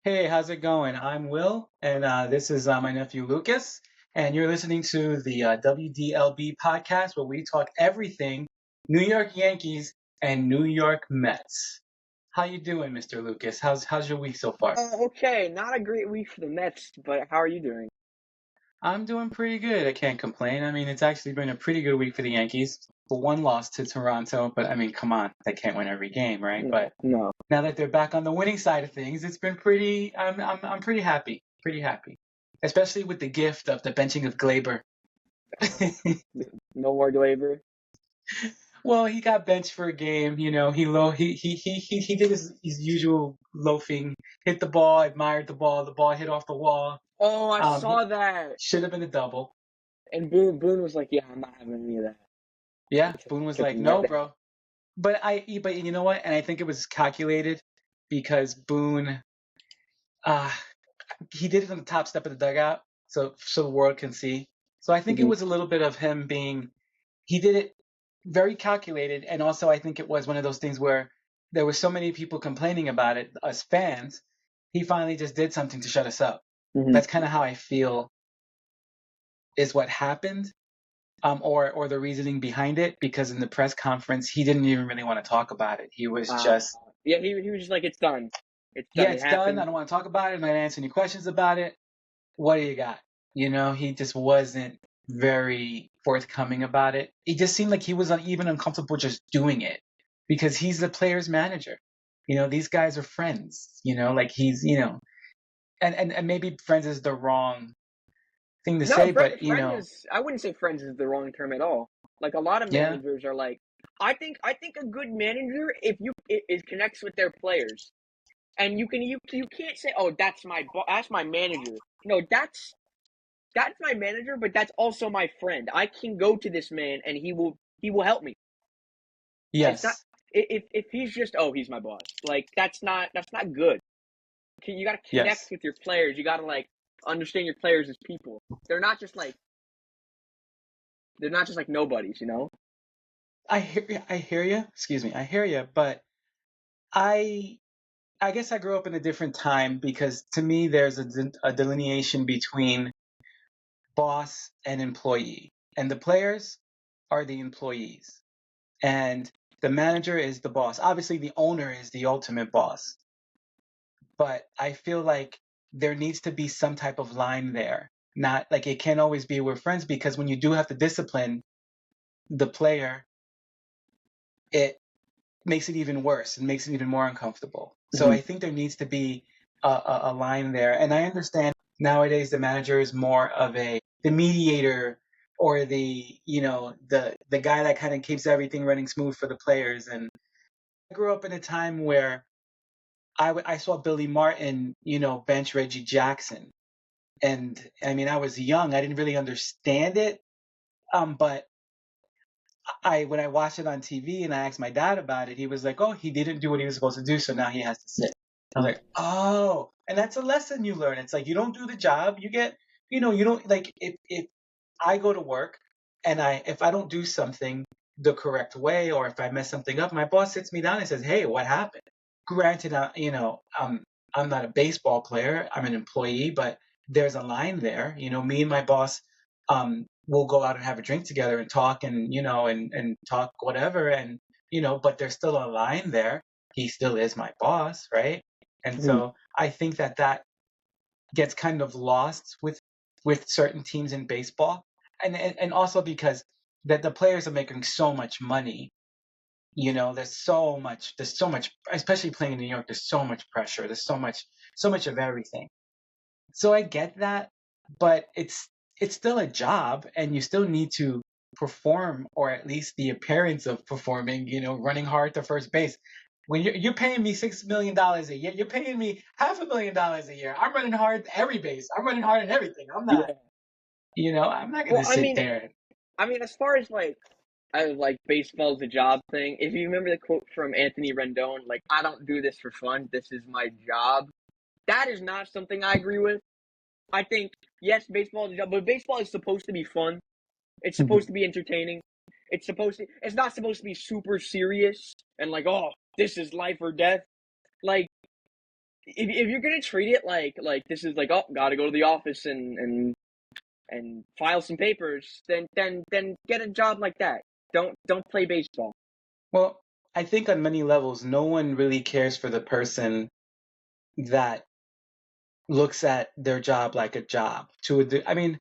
Hey, how's it going? I'm Will, and this is my nephew Lucas, and you're listening to the WDLB podcast where we talk everything New York Yankees and New York Mets. How you doing, Mr. Lucas? How's your week so far? Okay, not a great week for the Mets, but how are you doing? I'm doing pretty good. I can't complain. I mean, it's actually been a pretty good week for the Yankees. For one loss to Toronto, but I mean, come on, they can't win every game, right? No, But no. now that they're back on the winning side of things, it's been pretty. I'm pretty happy. Pretty happy, especially with the gift of the benching of Glaber. No more Glaber. Well, he got benched for a game. He did his usual loafing, hit the ball, admired the ball. The ball hit off the wall. Oh, I He saw that. should have been a double. And Boone was like, "Yeah, I'm not having any of that." Yeah, It took, Boone was took like, him right no, down. bro. But you know what? And I think it was calculated because Boone, uh, he did it on the top step of the dugout, so the world can see. So I think it hmm was a little bit of him being he did it very calculated, and also I think it was one of those things where there were so many people complaining about it, us fans. He finally just did something to shut us up. hmm That's kind of how I feel is what happened, or the reasoning behind it. Because in the press conference, he didn't even really want to talk about it. He was Uh, just, yeah, he was just like, "It's done. It's yeah, done. It it's done. I happened." don't want to talk about it. I'm not answering any questions about it. What do you got? He just wasn't very forthcoming about it. It just seemed like he was even uncomfortable just doing it because he's the player's manager. These guys are friends, like and maybe friends is the wrong thing to No, say, but friend is. I wouldn't say friends is the wrong term at all. Like a lot of yeah, managers are like, I think a good manager if it connects with their players. And you can't say, "Oh, that's my manager." No, that's my manager, but that's also my friend. I can go to this man and he will help me. It's not yes, if he's just, "Oh, he's my boss." Like that's not good. You got to connect yes. with your players. You got to like understand your players as people. They're not just like they're not just like nobodies, you know? I hear you. Excuse me, I hear you, but I I guess I grew up in a different time because to me there's a delineation between boss and employee. And the players are the employees. And the manager is the boss. Obviously, the owner is the ultimate boss. But I feel like there needs to be some type of line there. Not like it can't always be we're friends because when you do have to discipline the player, it makes it even worse and makes it even more uncomfortable. So hmm I think there needs to be a line there. And I understand nowadays the manager is more of the mediator or the guy that kind of keeps everything running smooth for the players. And I grew up in a time where I saw Billy Martin, bench Reggie Jackson. And I mean, I was young. I didn't really understand it. But when I watched it on TV and I asked my dad about it, he was like, "Oh, he didn't do what he was supposed to do, so now he has to sit." I was like, "Oh," and that's a lesson you learn. It's like you don't do the job, you get, you don't like if I go to work and if I don't do something the correct way or if I mess something up, my boss sits me down and says, "Hey, what happened?" Granted, I'm not a baseball player. I'm an employee, but there's a line there. Me and my boss we'll go out and have a drink together and talk and talk whatever but there's still a line there. He still is my boss, right? And hmm so I think that gets kind of lost with certain teams in baseball, and also because that the players are making so much money. There's so much, especially playing in New York. There's so much pressure. There's so much of everything. So I get that, but it's still a job, and you still need to perform, or at least the appearance of performing. Running hard to first base. When you're paying me $6 million a year, you're paying me $500,000 a year. I'm running hard every base. I'm running hard in everything. I'm not. Yeah. I'm not Well, gonna sit there. as far as like I like baseball's a job thing. If you remember the quote from Anthony Rendon, like, "I don't do this for fun. This is my job." That is not something I agree with. I think yes, baseball is a job, but baseball is supposed to be fun. It's supposed to be entertaining. It's not supposed to be super serious and like, "Oh, this is life or death." Like if you're gonna treat it like this is like, oh, gotta go to the office and file some papers, then get a job like that. Don't play baseball. Well, I think on many levels, no one really cares for the person that looks at their job like a job. I mean,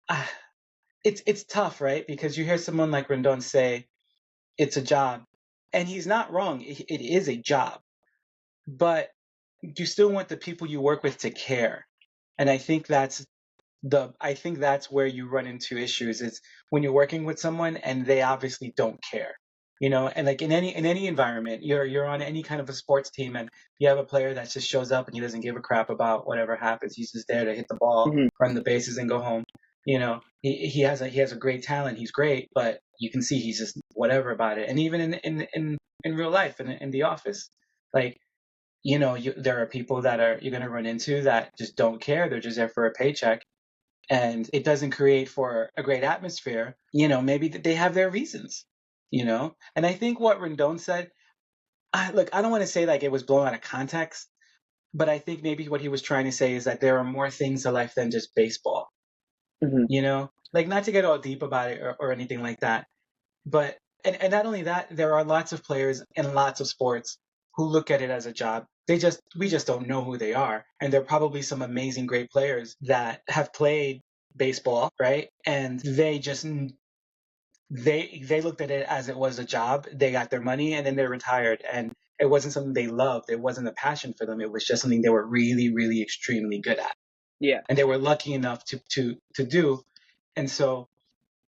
ah, it's tough, right? Because you hear someone like Rendon say it's a job, and he's not wrong. It is a job, but you still want the people you work with to care, and I think that's where you run into issues is when you're working with someone and they obviously don't care. And like in any environment, you're on any kind of a sports team and you have a player that just shows up and he doesn't give a crap about whatever happens. He's just there to hit the ball, Mm-hmm. run the bases and go home. He has a great talent. He's great, but you can see he's just whatever about it. And even in real life in the office, like there are people that you're going to run into that just don't care. They're just there for a paycheck and it doesn't create for a great atmosphere. Maybe they have their reasons, and I think what Rendon said, look, I don't want to say like it was blown out of context, but I think maybe what he was trying to say is that there are more things to life than just baseball. Mm-hmm. Like not to get all deep about it or anything like that, but and not only that, there are lots of players in lots of sports who look at it as a job. We just don't know who they are, and there are probably some amazing, great players that have played baseball, right? And they looked at it as it was a job. They got their money, and then they retired, and it wasn't something they loved. It wasn't a passion for them. It was just something they were really, really extremely good at, Yeah. and they were lucky enough to do. And so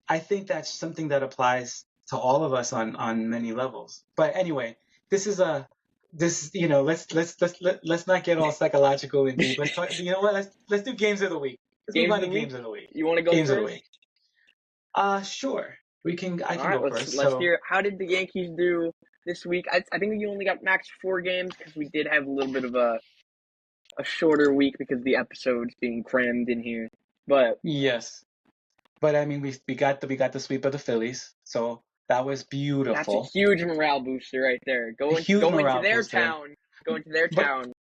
I think that's something that applies to all of us on many levels. But anyway, this is a this let's not get all psychological and deep. Let's talk. You know what? Let's do games of the week. Let's move Games on of to the week. games of the week. You want to go Games of the first? week. Sure. I All can right. go Let's first. let's So hear. How did the Yankees do this week? I think you only got max 4 games because we did have a little bit of a shorter week because the episodes being crammed in here. But yes, but I mean we got the sweep of the Phillies, so that was that's a beautiful. huge morale booster right there. A huge Go into morale their booster. town. Go into their But town.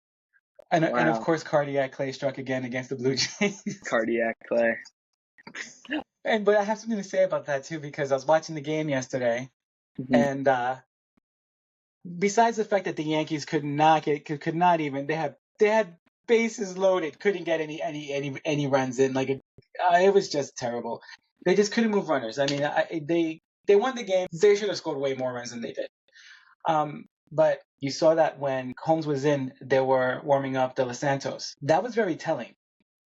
and of Wow. course Cardiac Clay struck again against the Blue Jays. Cardiac Clay. But I have something to say about that too because I was watching the game yesterday, Mm-hmm. and besides the fact that the Yankees could not even they had bases loaded, couldn't get any runs in. Like it was just terrible. They just couldn't move runners. I mean, they won the game. They should have scored way more runs than they did. But you saw that when Holmes was in, they were warming up De Los Santos. That was very telling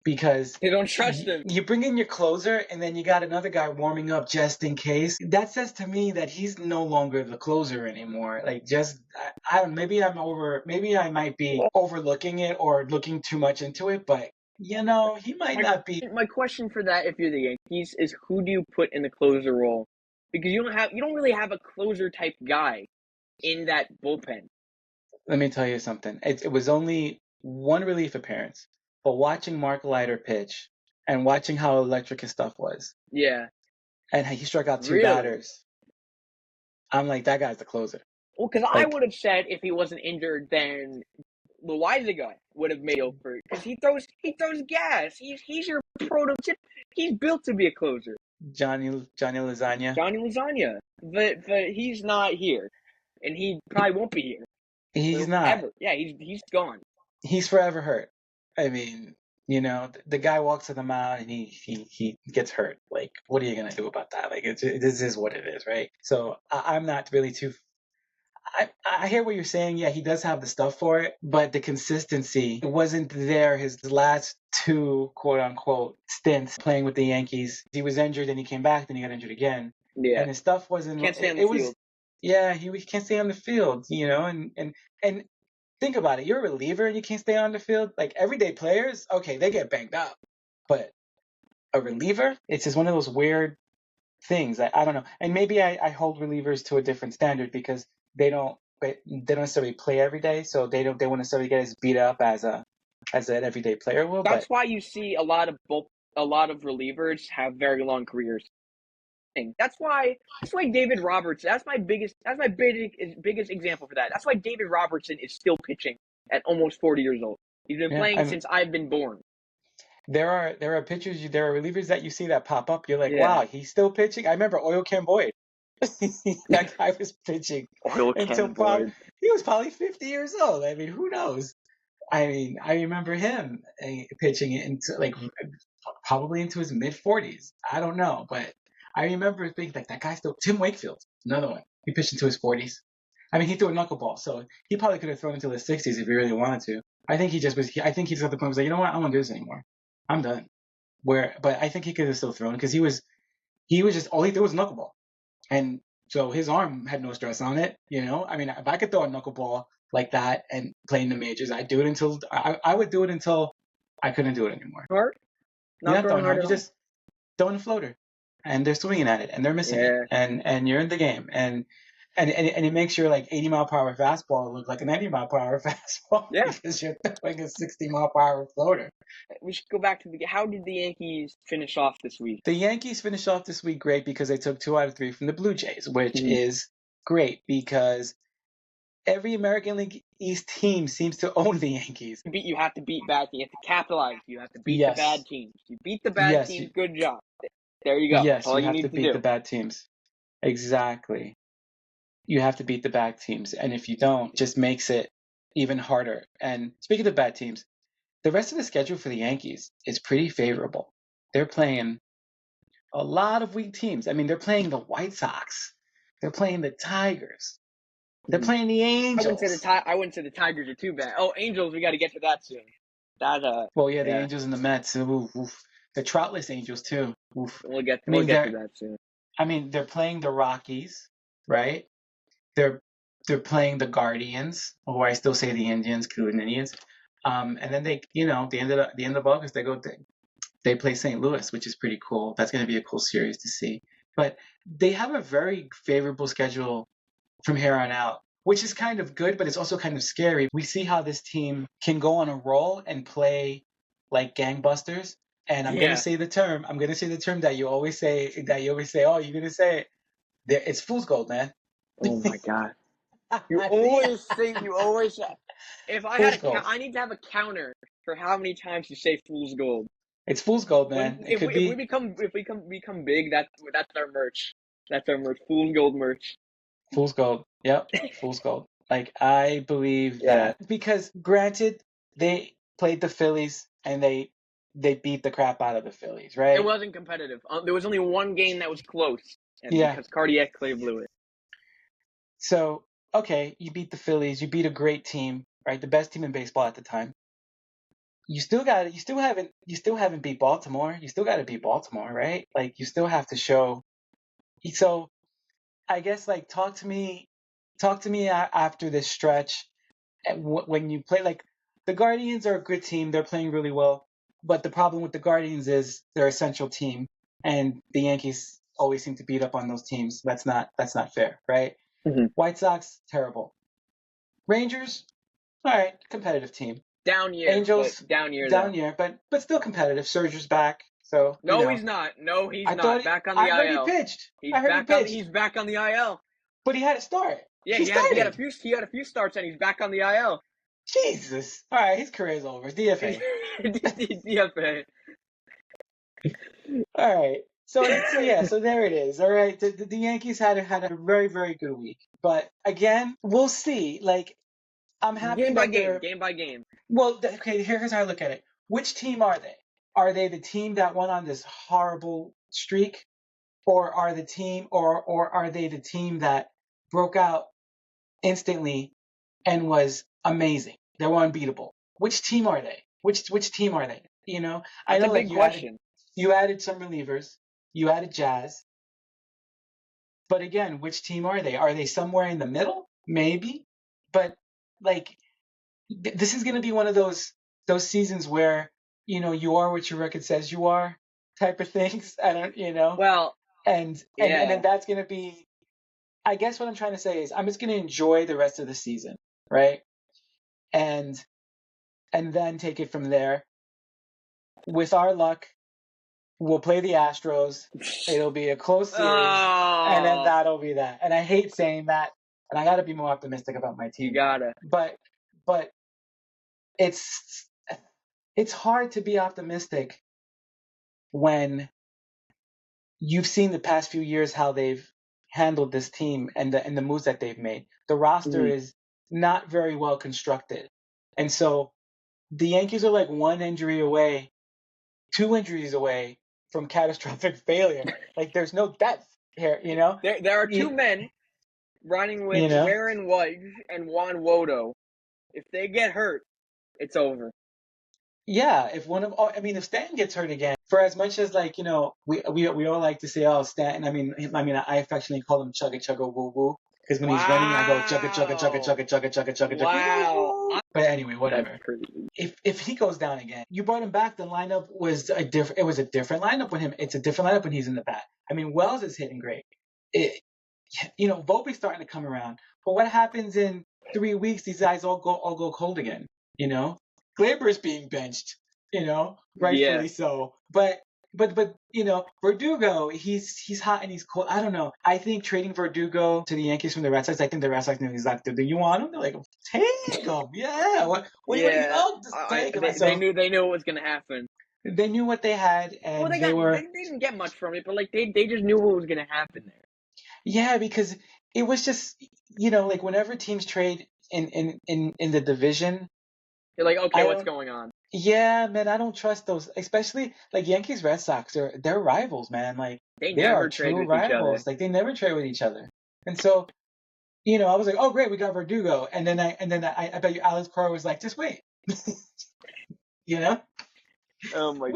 because They don't trust him. you bring in your closer and then you got another guy warming up just in case. That says to me that he's no longer the closer anymore. Like I don't, maybe I might be overlooking it or looking too much into it, but he might not be. My question for that, if you're the Yankees, is who do you put in the closer role? Because you don't really have a closer type guy in that bullpen. Let me tell you something. It was only one relief appearance, but watching Mark Leiter pitch and watching how electric his stuff was, Yeah. and he struck out two Really? batters, I'm like, that guy's the closer. Well, because I Like, would have said if he wasn't injured, then the Loaiza guy would have made over because he throws gas. He's your prototype. He's built to be a closer. Johnny Lasagna. Johnny Lasagna, but he's not here, and he probably won't be here He's not. forever. Yeah, he's gone. He's forever hurt. I mean, the guy walks to the mound and he gets hurt. Like, what are you gonna do about that? Like, this is what it is, right? So I'm not really too. I hear what you're saying. Yeah, he does have the stuff for it, but the consistency wasn't there. His last two quote unquote stints playing with the Yankees, he was injured and he came back, then he got injured again, Yeah, and his stuff wasn't. can't stay on the It field. was. Yeah, he can't stay on the field, and think about it. You're a reliever and you can't stay on the field. Like everyday players, okay, they get banged up, but a reliever, it's just one of those weird things. I don't know, and maybe I hold relievers to a different standard because they don't necessarily play every day, so they won't necessarily get as beat up as an everyday player will. But That's why you see a lot of relievers have very long careers. That's why David Robertson. That's my biggest example for that. That's why David Robertson is still pitching at almost 40 years old. He's been Yeah, playing I'm. since I've been born. There are pitchers, there are relievers that you see that pop up. You're like, Yeah. wow, he's still pitching. I remember Oil Can Boyd. That guy was pitching Oil until can Boyd. he was probably 50 years old. I mean, who knows? I mean, I remember him pitching it into like probably into his mid 40s. I don't know, but I remember thinking like that guy still. Tim Wakefield, another one. He pitched into his 40s. I mean, he threw a knuckleball, so he probably could have thrown into his 60s if he really wanted to. I think he just was. I think he just got the point. Was like, you know what? I don't want to do this anymore. I'm done. But I think he could have still thrown because he was just all he threw was knuckleball, and so his arm had no stress on it. I mean, if I could throw a knuckleball like that and play in the majors, I'd do it until I would do it until I couldn't do it anymore. Hard? You're Not not throwing throwing hard hard. at You're all? just throwing a floater, and they're swinging at it and they're missing it, Yeah. and you're in the game, and it makes your like 80-mile-per-hour fastball look like a 90-mile-per-hour fastball Yeah. because you're throwing a 60-mile-per-hour floater. We should go back to how did the Yankees finish off this week? The Yankees finished off this week great because they took 2 out of 3 from the Blue Jays, which Mhm. is great because every American League East team seems to own the Yankees. You have to beat bad teams. You have to capitalize. You have to beat the Yes. bad teams. You beat the bad Yes. teams. Good job. There you go. Yes, That's all you you have to need to beat the do. bad teams. Exactly. You have to beat the bad teams. And if you don't, it just makes it even harder. And speaking of bad teams, the rest of the schedule for the Yankees is pretty favorable. They're playing a lot of weak teams. I mean, they're playing the White Sox. They're playing the Tigers. They're playing the Angels. I wouldn't say the Tigers are too bad. Oh, Angels, we got to get to that soon. Well, yeah, the yeah. Angels and the Mets. Oof, oof. The troutless Angels too. Oof. We'll get I mean, to that soon. I mean, they're playing the Rockies, right? They're playing the Guardians, or I still say the Indians, Cleveland Indians. And then the end of August they play St. Louis, which is pretty cool. That's going to be a cool series to see. But they have a very favorable schedule from here on out, which is kind of good, but it's also kind of scary. We see how this team can go on a roll and play like gangbusters. And I'm going to say the term. I'm going to say the term that you always say. Oh, you're going to say it. It's fool's gold, man. Oh my God! You always say. If I had I need to have a counter for how many times you say fool's gold. It's fool's gold, man. If we become big, that's our merch. That's our merch. Fool's gold merch. Fool's gold. Yep. Fool's gold. Like, I believe that because granted they played the Phillies and they beat the crap out of the Phillies, right? It wasn't competitive. There was only one game that was close, and because Cardiac Clay blew it. So, okay, you beat the Phillies, you beat a great team, right? The best team in baseball at the time. You still haven't beat Baltimore. You still got to beat Baltimore, right? Like, you still have to show. So, I guess like talk to me after this stretch. When you play, like, the Guardians are a good team, they're playing really well. But the problem with the Guardians is they're a central team, and the Yankees always seem to beat up on those teams. That's not fair, right? Mm-hmm. White Sox, terrible. Rangers, all right, competitive team. Down year. Angels, down year, but still competitive. Serger's back, so he's not. No, he's not. Back on the IL. I heard he pitched. He's back on the IL. But he had to start. Yeah, he had a few starts, and he's back on the IL. Jesus. All right, his career's over. DFA. DFA. All right. So there it is. All right. The Yankees had a very, very good week. But again, we'll see. Like, I'm happy game by game. Well, okay, here's how I look at it. Which team are they? Are they the team that went on this horrible streak? Or are they the team that broke out instantly and was amazing? They were unbeatable. Which team are they? Which team are they? You know, I know, like, question. You added some relievers. You added Jazz. But again, which team are they? Are they somewhere in the middle? Maybe. But like, this is going to be one of those seasons where, you are what your record says you are type of things. I don't, Well, and then that's going to be, I guess what I'm trying to say is I'm just going to enjoy the rest of the season, right? And then take it from there. With our luck, we'll play the Astros. It'll be a close series, and then that'll be that. And I hate saying that, and I got to be more optimistic about my team. You gotta. But it's it's hard to be optimistic when you've seen the past few years how they've handled this team and the moves that they've made. The roster Mhm. is not very well constructed. And so the Yankees are like one injury away, two injuries away from catastrophic failure. Like there's no depth here, you know? There are two You, men running with you know? Aaron Wudge and Juan Wodo. If they get hurt, it's over. Yeah, I mean, if Stanton gets hurt again, for as much as like, we all like to say, oh, Stanton, I affectionately call him chugga chugga woo woo. Because when he's running, I go chugga chugga chugga Wow. chugga chugga chugga chugga chugga woo Wow. woo. But anyway, That's whatever. crazy. If he goes down again, you brought him back. The lineup was it was a different lineup with him. It's a different lineup when he's in the bat. I mean, Wells is hitting great. Volpe's starting to come around. But what happens in 3 weeks? These guys all go cold again. You know, Glaber's being benched. Yeah. Rightfully so. But Verdugo, he's hot and he's cold. I don't know. I think trading Verdugo to the Yankees from the Red Sox. I think the Red Sox knew exactly. Do you want him? They're like, take him. Yeah. What do you? Yeah. Oh, just take him. They So knew what was gonna happen. they knew what they had, Well, and they didn't get much from it, but like they just knew what was gonna happen there. yeah, because it was just like whenever teams trade in the division, You're like, okay, I what's don't. going on? Yeah, man, I don't trust those, especially like Yankees, Red Sox. They're rivals, man. Like They they are never trade true with each other. rivals. Like they never trade with each other. And so, I was like, oh great, we got Verdugo. And then I bet you Alex Cora was like, just wait, you know, Oh my god.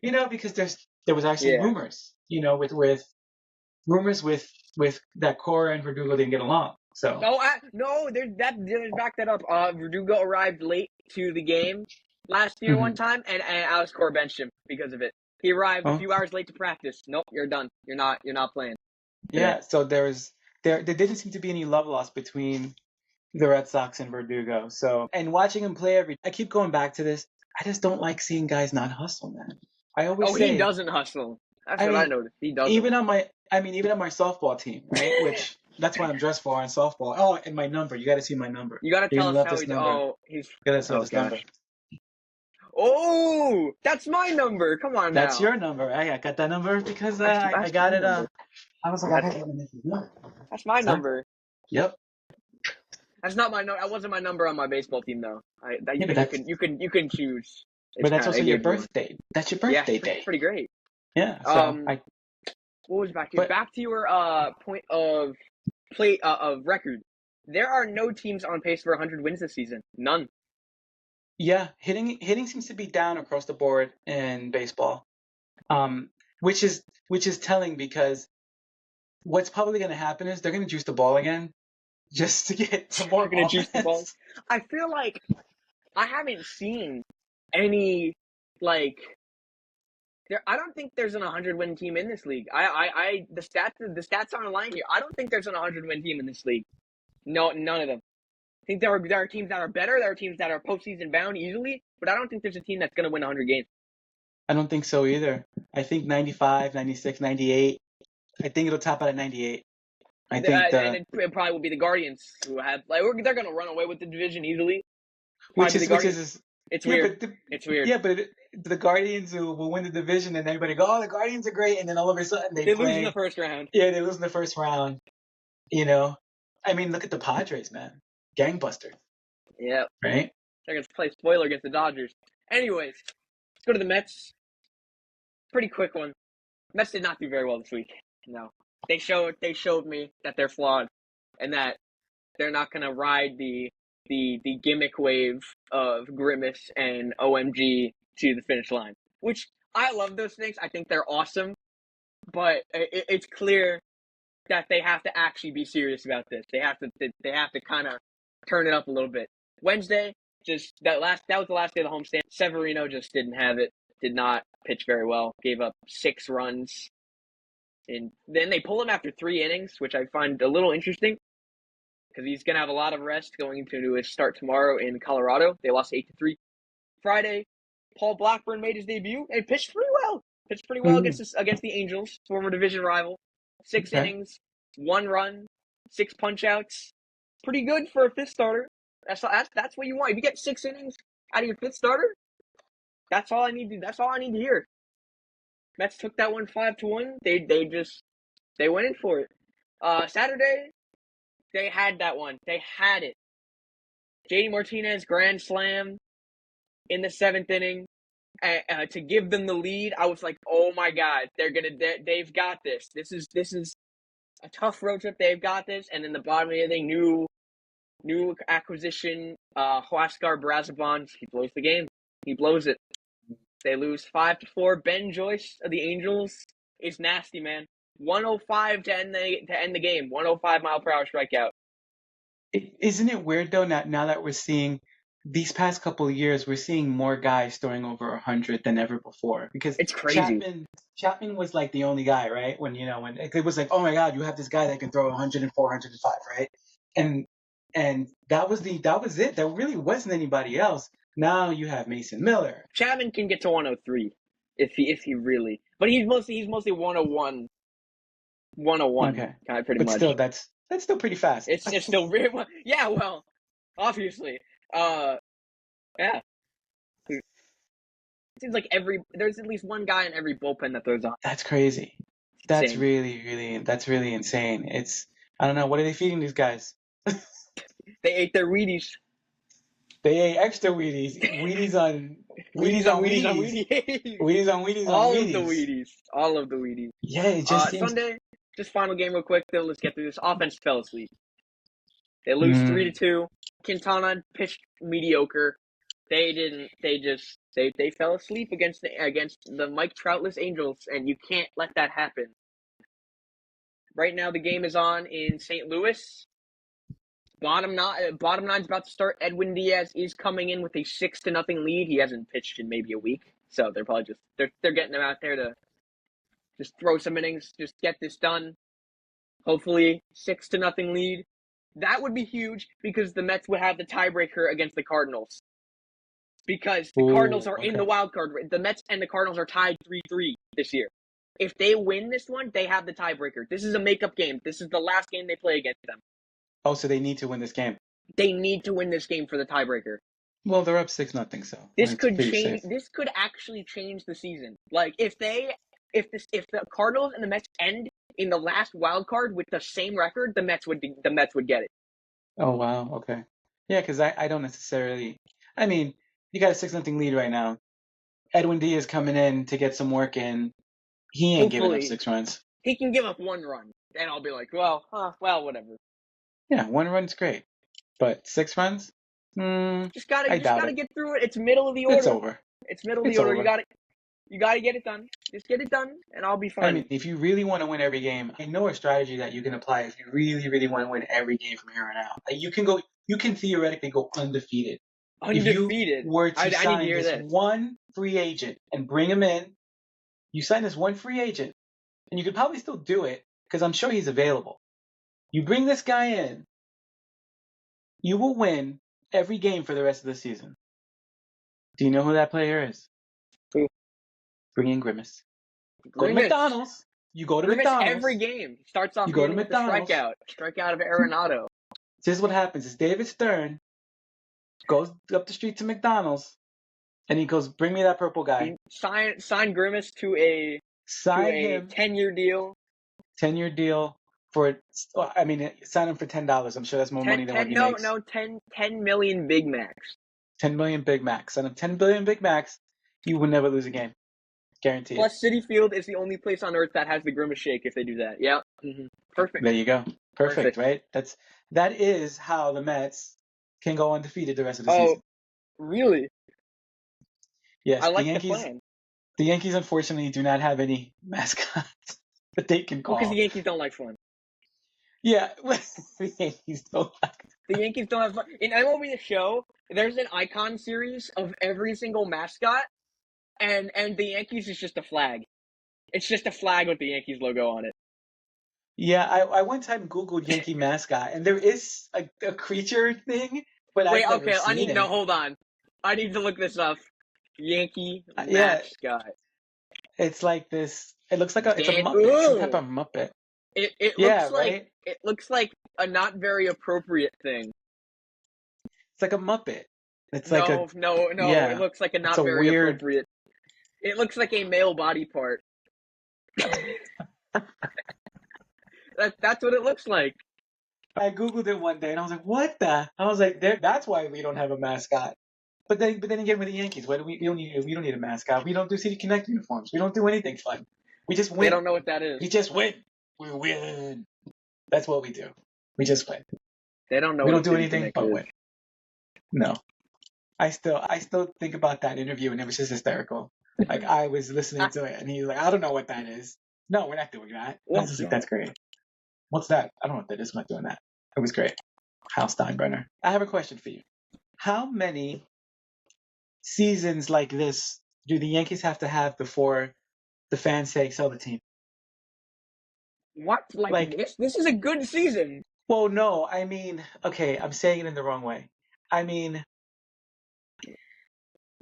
wait, because there was actually Yeah. rumors, with rumors with that Cora and Verdugo didn't get along. So No, there's back that up. Verdugo arrived late to the game last year one mhm. time, and Alex Cora benched him because of it. He arrived a Oh few hours late to practice. Nope, you're done. You're not playing today. yeah, so there didn't seem to be any love lost between the Red Sox and Verdugo. So, and watching him play I keep going back to this. I just don't like seeing guys not hustle, man. I always Oh, he say, doesn't hustle. That's I what I mean, noticed. He doesn't. even on my softball team, right? Which that's what I'm dressed for on softball. Oh, and my number. You got to see my number. You gotta You're tell gonna us love how this he. number. Oh, he's. You gotta love Oh this number. gosh. Oh, that's my number. Come on That's now. your number. I got that number because I That's got my it. number. I was like, I had it. That's my Sorry? number. Yep. That's not my number. That wasn't my number on my baseball team though. Yeah, You can choose. but It's that's kind of also it your gives you one. birthday. That's your Yeah, birthday day. pretty great. Yeah. So What was back to but back to your point of of record? There are no teams on pace for 100 wins this season. None. yeah, hitting seems to be down across the board in baseball. Um, which is telling because what's probably going to happen is they're going to juice the ball again just to get some They're more gonna juice the ball. offense. I feel like I haven't seen any like there. I don't think there's an 100 win team in this league. The stats aren't lying here. I don't think there's an 100 win team in this league. No, none of them. I think there are teams that are better. There are teams that are postseason bound easily, but I don't think there's a team that's going to win 100 games. I don't think so either. I think 95, 96, 98. I think it'll top out at 98. I think And it probably will be the Guardians who have they're going to run away with the division easily. which Probably is the Guardians. It's yeah, weird. but It's weird. yeah, but the Guardians will win the division, and everybody go, oh, the Guardians are great, and then all of a sudden they lose in the play. first round. Yeah, they lose in the first round. I mean, look at the Padres, man, gangbusters, Yeah, right? they're going to play spoiler against the Dodgers. Anyways, let's go to the Mets. Pretty quick one. Mets did not do very well this week. No, they showed me that they're flawed, and that they're not going to ride the gimmick wave of Grimace and OMG to the finish line. Which I love those things. I think they're awesome, but it's clear that they have to actually be serious about this. They have to kind of turn it up a little bit. Wednesday, just that was the last day of the homestand. Severino just didn't have it. Did not pitch very well. Gave up 6 runs. And then they pull him after 3 innings, which I find a little interesting because he's going to have a lot of rest going into his start tomorrow in Colorado. They lost 8-3. Friday, Paul Blackburn made his debut and pitched pretty well. Against the Angels, former division rival. 6 Okay. innings, 1 run, 6 punch outs. Pretty good for a fifth starter. That's what you want. If you get 6 innings out of your fifth starter, That's all I need to. That's all I need to hear. Mets took that one 5-1. They went in for it. Saturday, they had that one. They had it. JD Martinez grand slam in the 7th inning to give them the lead. I was like, oh my god, they've got this. This is a tough road trip. They've got this. And in the bottom of the inning, new acquisition, Huascar Brazoban, he blows the game. He blows it. They lose 5-4. Ben Joyce of the Angels is nasty, man. 105 to end the game. 105 mile per hour strikeout. Isn't it weird though? Now that we're seeing these past couple of years, we're seeing more guys throwing over 100 than ever before. Because It's crazy. Chapman was like the only guy, right? When it was like, oh my God, you have this guy that can throw 104, 105, right? And that was it. There really wasn't anybody else. Now you have Mason Miller. Chapman can get to 103 if he really, but he's mostly 101. 101. Okay, kind of pretty but much. still, that's still pretty fast. It's still really yeah. Well, obviously, yeah. It seems like there's at least one guy in every bullpen that throws on. That's crazy. That's Insane. really insane. I don't know, what are they feeding these guys? They ate their Wheaties. They ate extra Wheaties. Wheaties on Wheaties. Wheaties on Wheaties. All of the Wheaties. Yeah, it just seems... Sunday, just final game real quick. Though, let's get through this. Offense fell asleep. They lose 3-2. Quintana pitched mediocre. They didn't. They fell asleep against the Mike Troutless Angels, and you can't let that happen. Right now, the game is on in St. Louis. Bottom nine's about to start. Edwin Diaz is coming in with a 6-0 lead. He hasn't pitched in maybe a week, so they're probably they're getting him out there to just throw some innings, just get this done. Hopefully, 6-0 lead. That would be huge because the Mets would have the tiebreaker against the Cardinals. Because the Cardinals are in the wild card. The Mets and the Cardinals are tied 3-3 this year. If they win this one, they have the tiebreaker. This is a makeup game. This is the last game they play against them. Oh, so they need to win this game. They need to win this game for the tiebreaker. Well, they're up 6-0, so this could change. This could actually change the season. Like if the Cardinals and the Mets end in the last wild card with the same record, the Mets would get it. Oh wow, okay, yeah, because I don't necessarily. I mean, you got a 6-0 lead right now. Edwin Diaz coming in to get some work in. He ain't giving up 6 runs. He can give up 1 run, and I'll be like, well, whatever. Yeah, 1 run's great, but 6 runs? Just gotta get through it. It's middle of the order. It's over. It's middle of the order. You gotta get it done. Just get it done, and I'll be fine. I mean, if you really want to win every game, I know a strategy that you can apply if you really, really want to win every game from here on out. Like you can theoretically go undefeated. If you were to sign this one free agent and bring him in, you sign this one free agent, and you could probably still do it because I'm sure he's available. You bring this guy in, you will win every game for the rest of the season. Do you know who that player is? Who? Bring in Grimace. Go to McDonald's. You go to Grimace McDonald's. Every game starts off you go to with a strikeout of Arenado. This is what happens. Is David Stern goes up the street to McDonald's, and he goes, "Bring me that purple guy." Sign Grimace to a 10-year deal. 10-year deal for. I mean, sign him for $10. I'm sure that's more money than what he makes. No, 10 million Big Macs. 10 million Big Macs. Sign him 10 billion Big Macs. You will never lose a game. Guaranteed. Plus, Citi Field is the only place on earth that has the Grimace shake if they do that. Yeah. Mm-hmm. Perfect. There you go. Perfect, right? That is how the Mets can go undefeated the rest of the season. Oh, really? Yes. I like the plan. The Yankees, unfortunately, do not have any mascots that they can call. Because the Yankees don't like fun. Yeah, the Yankees don't like fun. The Yankees don't have fun. In MLB The Show, there's an icon series of every single mascot, and the Yankees is just a flag. It's just a flag with the Yankees logo on it. Yeah, I one time Googled Yankee mascot, and there is a creature thing, but I've never seen it. No, hold on. I need to look this up. Yankee mascot. It's like this. It looks like it's a Muppet, some type of Muppet. It looks like a not very appropriate thing. It's like a Muppet. It's like a No. It yeah. looks like a It's not a very weird. appropriate. It looks like a male body part. That's what it looks like. I googled it one day and I was like, what the? I was like, that's why we don't have a mascot. But then again, with the Yankees, what do we don't need a mascot. We don't do City Connect uniforms. We don't do anything fun. We just They win. don't know what that is. We just win. We win. That's what we do. We just win. They don't know We what don't a do City anything Connect but is. win. No. I still think about that interview and it was just hysterical. Like I was listening to it and he's like, I don't know what that is. No, we're not doing that. I was just like, that's great. What's that? I don't know what that is. I'm not doing that. It was great. Hal Steinbrenner. I have a question for you. How many seasons like this do the Yankees have to have before the fans say sell the team? What? Like this? This is a good season. Well, no, I mean, okay, I'm saying it in the wrong way. I mean,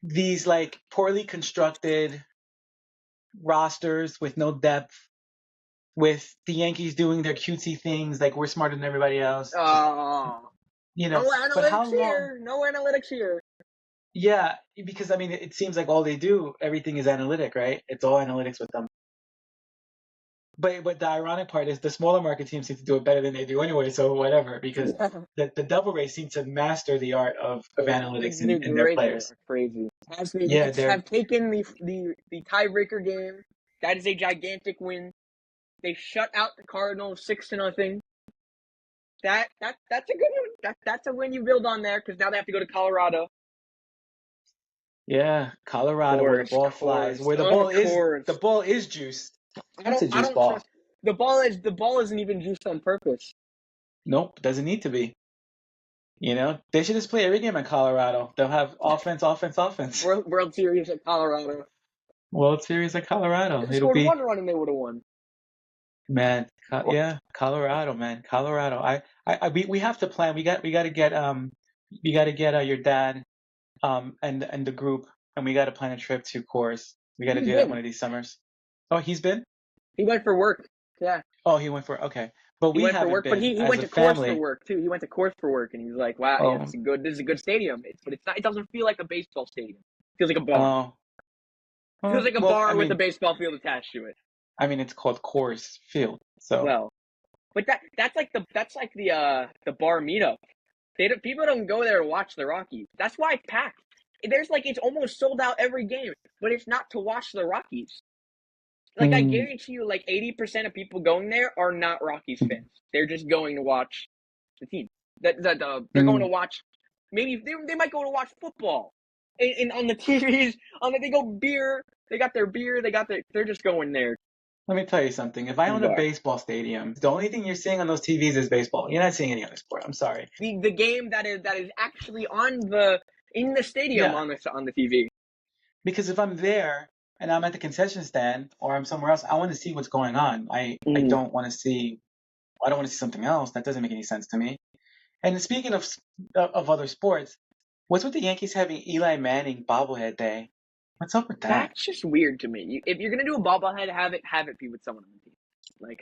these like poorly constructed rosters with no depth, with the Yankees doing their cutesy things like we're smarter than everybody else. Oh, no But how analytics long? here. No analytics here. Yeah, because I mean, it seems like all they do, everything is analytic, right? It's all analytics with them. But the ironic part is the smaller market teams seem to do it better than they do anyway, so whatever, because the Devil Rays seem to master the art of analytics They're in their great. They're players. crazy. As the Yeah, Mets have taken the tiebreaker game, that is a gigantic win. They shut out the Cardinals 6-0. That's a good one. That's a win you build on there because now they have to go to Colorado. yeah, Colorado where the ball flies, where the ball is juiced. That's a I juice don't ball. trust the ball isn't even juiced on purpose. Nope, doesn't need to be. They should just play every game in Colorado. They'll have offense, offense, offense. World Series at Colorado. World Series at Colorado. They It'll scored be one run and they would have won. man. Yeah, Colorado, man, Colorado. We have to plan. We got to get your dad and the group, and we got to plan a trip to Coors. We got to do that one of these summers. Oh, he's been? He went for work. Yeah. Oh, he went for okay, but He we went for haven't work, but been he as went a to Coors for family. work too. He went to Coors for work, and he was like, "Wow, yeah, Oh, this is a good stadium, but it's not. It doesn't feel like a baseball stadium. It feels like a bar. It feels like a bar with a baseball field attached to it. I mean, it's called Coors Field, so well, but that's like the bar meetup. People don't go there to watch the Rockies. That's why it's packed. It's almost sold out every game, but it's not to watch the Rockies. Like I guarantee you, like 80% of people going there are not Rockies fans. They're just going to watch the team. They're going to watch. Maybe they might go to watch football, and on the TVs. They go beer. They got their beer. They're just going there. Let me tell you something. If I own a baseball stadium, the only thing you're seeing on those TVs is baseball. You're not seeing any other sport. I'm sorry. The game that is actually in the stadium on the TV. Because if I'm there and I'm at the concession stand or I'm somewhere else, I want to see what's going on. I don't want to see something else. That doesn't make any sense to me. And speaking of other sports, what's with the Yankees having Eli Manning bobblehead day? What's up with that? That's just weird to me. If you're gonna do a bobblehead, have it be with someone on the team. Like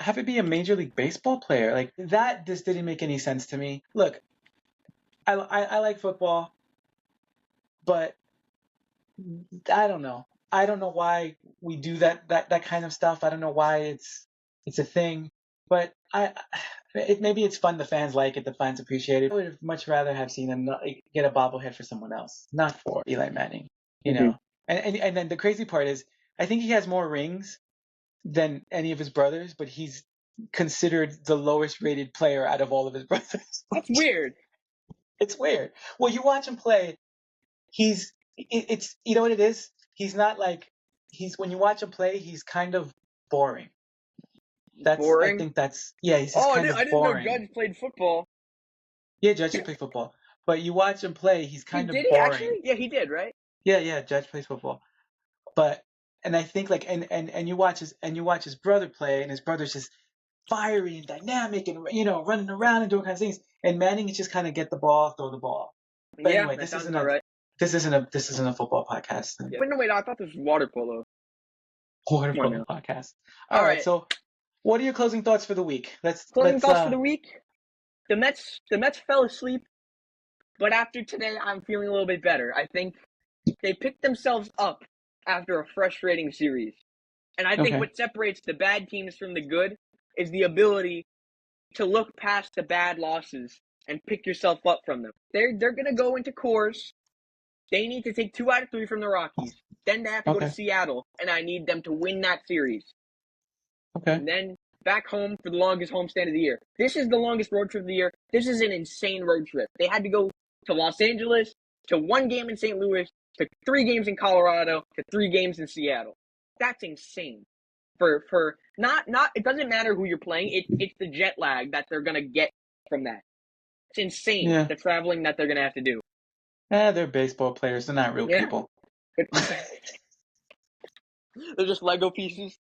have it be a Major League Baseball player. Like that just didn't make any sense to me. Look, I like football, but I don't know. I don't know why we do that kind of stuff. I don't know why it's a thing, but maybe it's fun. The fans like it. The fans appreciate it. I would have much rather have seen him get a bobblehead for someone else, not for Eli Manning. And then the crazy part is, I think he has more rings than any of his brothers, but he's considered the lowest rated player out of all of his brothers. That's weird. It's weird. Well, you watch him play, it's you know what it is? He's not like when you watch him play, he's kind of boring. Boring? I think that's he's just kind of boring. I didn't know Judge played football. Yeah, Judge did play football. But you watch him play, he's kind of boring. Did he actually? Yeah, he did, right? Yeah, Judge plays football. And I think and you watch his brother play, and his brother's just fiery and dynamic and running around and doing kind of things. And Manning is just kind of get the ball, throw the ball. But anyway, this isn't a football podcast. Yeah. But no, wait, I thought this was water polo. Water polo podcast. All right. So, what are your closing thoughts for the week? Closing thoughts for the week. The Mets fell asleep. But after today, I'm feeling a little bit better. I think they picked themselves up after a frustrating series. And I think Okay. what separates the bad teams from the good is the ability to look past the bad losses and pick yourself up from them. They're going to go into Coors. They need to take 2 out of 3 from the Rockies. Then they have to go to Okay. Seattle, and I need them to win that series. Okay. And then back home for the longest homestand of the year. This is the longest road trip of the year. This is an insane road trip. They had to go to Los Angeles, to 1 game in St. Louis, to 3 games in Colorado, to 3 games in Seattle. That's insane. For not it doesn't matter who you're playing. It's the jet lag that they're gonna get from that. It's insane, Yeah. the traveling that they're gonna have to do. They're baseball players. They're not real Yeah. people. They're just Lego pieces.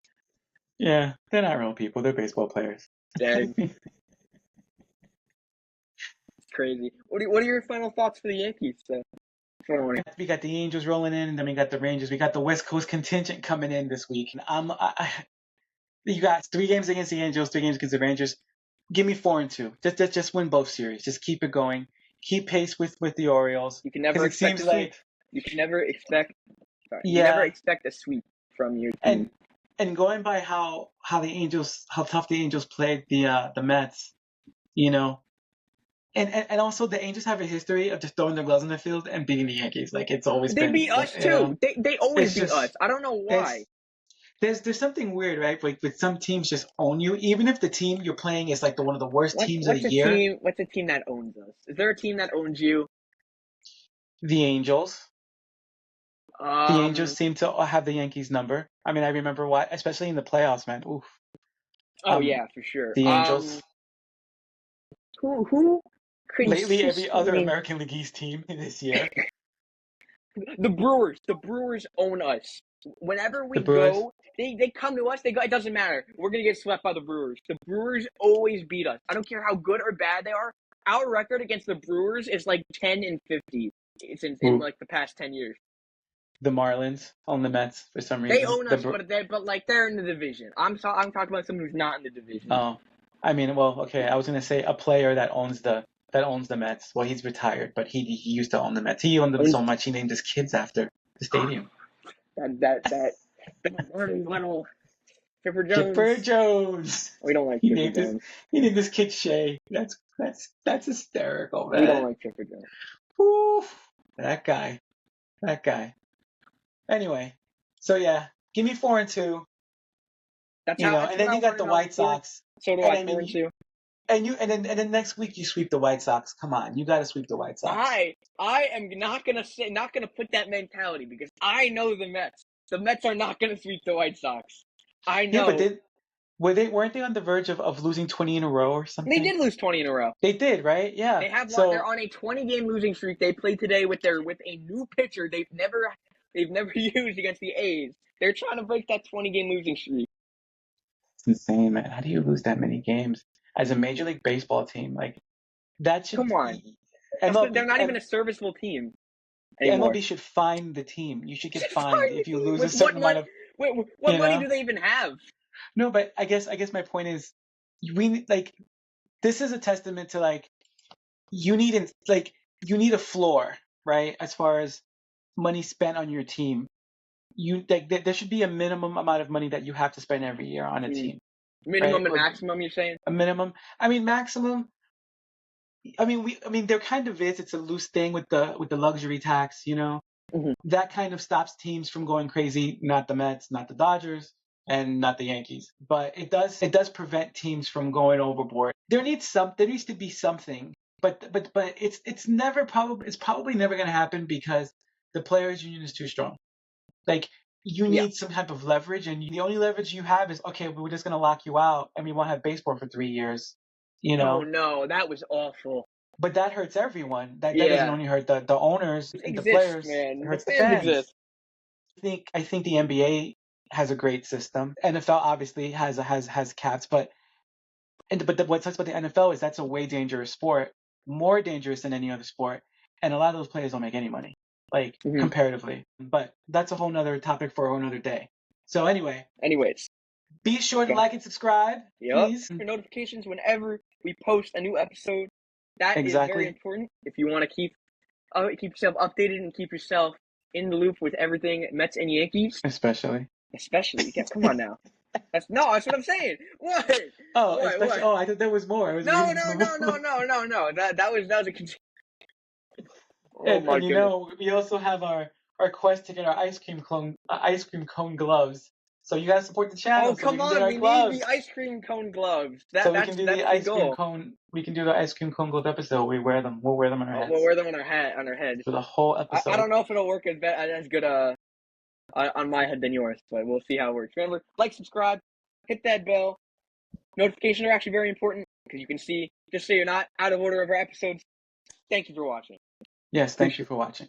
Yeah, they're not real people. They're baseball players. Dang. It's crazy. What are your final thoughts for the Yankees? We got the Angels rolling in, and then we got the Rangers. We got the West Coast contingent coming in this week. And you got 3 games against the Angels, 3 games against the Rangers. Give me 4-2. Just win both series. Just keep it going. Keep pace with the Orioles. You can never expect a sweep. You can never expect. You never expect a sweep from your team. And going by how tough the Angels played the Mets, you know. And also the Angels have a history of just throwing their gloves in the field and beating the Yankees. Like it's always They been. beat us too. They always beat us. I don't know why. There's something weird, right? Like with some teams just own you, even if the team you're playing is like one of the worst teams of the year. What's a team that owns us? Is there a team that owns you? The Angels. The Angels seem to have the Yankees number. I mean, I remember what, especially in the playoffs, man. Oof. Oh yeah, for sure. The Angels. Who? Lately, every other American League East team this year. The Brewers. The Brewers own us. Whenever we go, they come to us. They go. It doesn't matter. We're gonna get swept by the Brewers. The Brewers always beat us. I don't care how good or bad they are. Our record against the Brewers is like 10-50. It's in like the past 10 years. The Marlins own the Mets for some reason. They own us, but like they're in the division. I'm talking about someone who's not in the division. Oh, I mean, well, okay. I was gonna say a player that owns the Mets. Well, he's retired, but he used to own the Mets. He owned them so much he named his kids after the stadium. That little Chipper Jones. Chipper Jones. We don't like Chipper Jones. He named his kid Shay. That's hysterical, man. We don't like Chipper Jones. Oof, that guy. Anyway, so yeah, give me 4-2. That's and then you got the White Sox. So do I 4-2. And then next week you sweep the White Sox. Come on, you got to sweep the White Sox. I am not gonna put that mentality because I know the Mets. The Mets are not gonna sweep the White Sox. I know. Yeah, but weren't they on the verge of losing 20 in a row or something? They did lose 20 in a row. They did, right? Yeah. They're on a 20-game losing streak. They played today with a new pitcher they've never used against the A's. They're trying to break that 20-game losing streak. It's insane, man. How do you lose that many games as a Major League Baseball team? Like that should come on. They're not even a serviceable team anymore. MLB should fine the team. You should get fined if you lose a certain amount of. What money do they even have? No, but I guess my point is, this is a testament to you need a floor, right? As far as money spent on your team, there should be a minimum amount of money that you have to spend every year on a team. Minimum and maximum, you're saying? A minimum. I mean, maximum. I mean, there kind of is. It's a loose thing with the luxury tax, Mm-hmm. That kind of stops teams from going crazy. Not the Mets, not the Dodgers, and not the Yankees. But it does prevent teams from going overboard. There needs to be something. But it's probably never going to happen because the players' union is too strong. You need some type of leverage, and the only leverage you have is, okay, we're just going to lock you out, and we won't have baseball for 3 years. Oh no, that was awful. But that hurts everyone. That doesn't only hurt the owners and the players. Man. It hurts the fans. I think the NBA has a great system. NFL obviously has caps, but what sucks about the NFL is that's a way dangerous sport, more dangerous than any other sport, and a lot of those players don't make any money, comparatively. But that's a whole nother topic for another day. So anyways, be sure to like and subscribe, please. For notifications whenever we post a new episode. That is very important if you want to keep keep yourself updated and keep yourself in the loop with everything Mets and Yankees. Especially. Yeah, come on now. That's what I'm saying. What? Oh, What? especially. What? Oh, I thought there was more. I was No, reading no, some no, more. no, no, no, no. That was a. Oh And my and goodness. we also have our quest to get our ice cream cone gloves. So you gotta support the channel Oh so we come can get on, our we need the gloves. ice cream cone gloves. So we can That's do the the ice cream goal. cone. We can do the ice cream cone glove episode. We wear them. We'll wear them on our We'll heads wear them on our head. for the whole I episode. don't know if it'll work as good on my head than yours, but we'll see how it works. Remember, like, subscribe, hit that bell. Notifications are actually very important because you can see, just so you're not out of order of our episodes. Thank you for watching. Yes, thank you for watching.